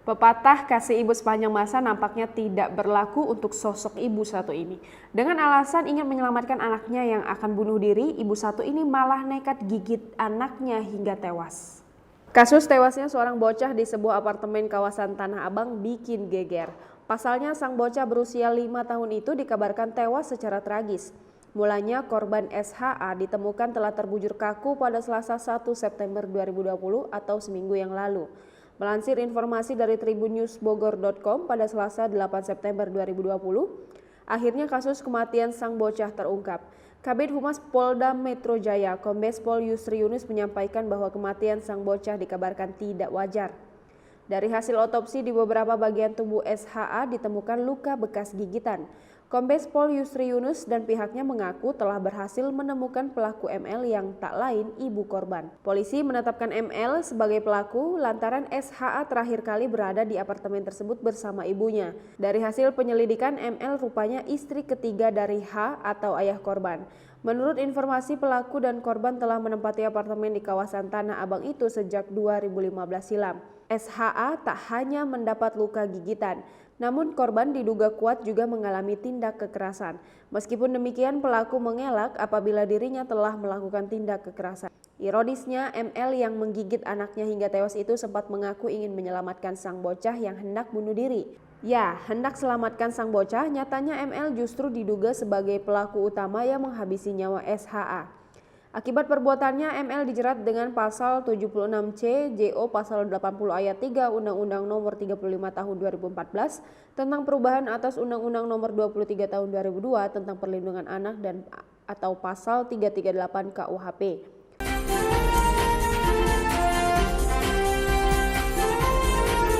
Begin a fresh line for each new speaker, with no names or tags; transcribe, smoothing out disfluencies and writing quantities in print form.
Pepatah kasih ibu sepanjang masa nampaknya tidak berlaku untuk sosok ibu satu ini. Dengan alasan ingin menyelamatkan anaknya yang akan bunuh diri, ibu satu ini malah nekat gigit anaknya hingga tewas. Kasus tewasnya seorang bocah di sebuah apartemen kawasan Tanah Abang bikin geger. Pasalnya sang bocah berusia 5 tahun itu dikabarkan tewas secara tragis. Mulanya korban SHA ditemukan telah terbujur kaku pada Selasa 1 September 2020 atau seminggu yang lalu. Melansir informasi dari tribunnews.bogor.com pada Selasa 8 September 2020, akhirnya kasus kematian sang bocah terungkap. Kabid Humas Polda Metro Jaya, Kombes Pol Yusri Yunus menyampaikan bahwa kematian sang bocah dikabarkan tidak wajar. Dari hasil otopsi di beberapa bagian tubuh SHA ditemukan luka bekas gigitan. Kombes Pol Yusri Yunus dan pihaknya mengaku telah berhasil menemukan pelaku ML yang tak lain ibu korban. Polisi menetapkan ML sebagai pelaku lantaran SHA terakhir kali berada di apartemen tersebut bersama ibunya. Dari hasil penyelidikan, ML rupanya istri ketiga dari H atau ayah korban. Menurut informasi, pelaku dan korban telah menempati apartemen di kawasan Tanah Abang itu sejak 2015 silam. SHA tak hanya mendapat luka gigitan, namun korban diduga kuat juga mengalami tindak kekerasan. Meskipun demikian, pelaku mengelak apabila dirinya telah melakukan tindak kekerasan. Ironisnya, ML yang menggigit anaknya hingga tewas itu sempat mengaku ingin menyelamatkan sang bocah yang hendak bunuh diri. Ya, hendak selamatkan sang bocah, nyatanya ML justru diduga sebagai pelaku utama yang menghabisi nyawa SHA. Akibat perbuatannya, ML dijerat dengan pasal 76C JO pasal 80 ayat 3 Undang-Undang Nomor 35 Tahun 2014 tentang perubahan atas Undang-Undang Nomor 23 Tahun 2002 tentang perlindungan anak dan atau pasal 338 KUHP.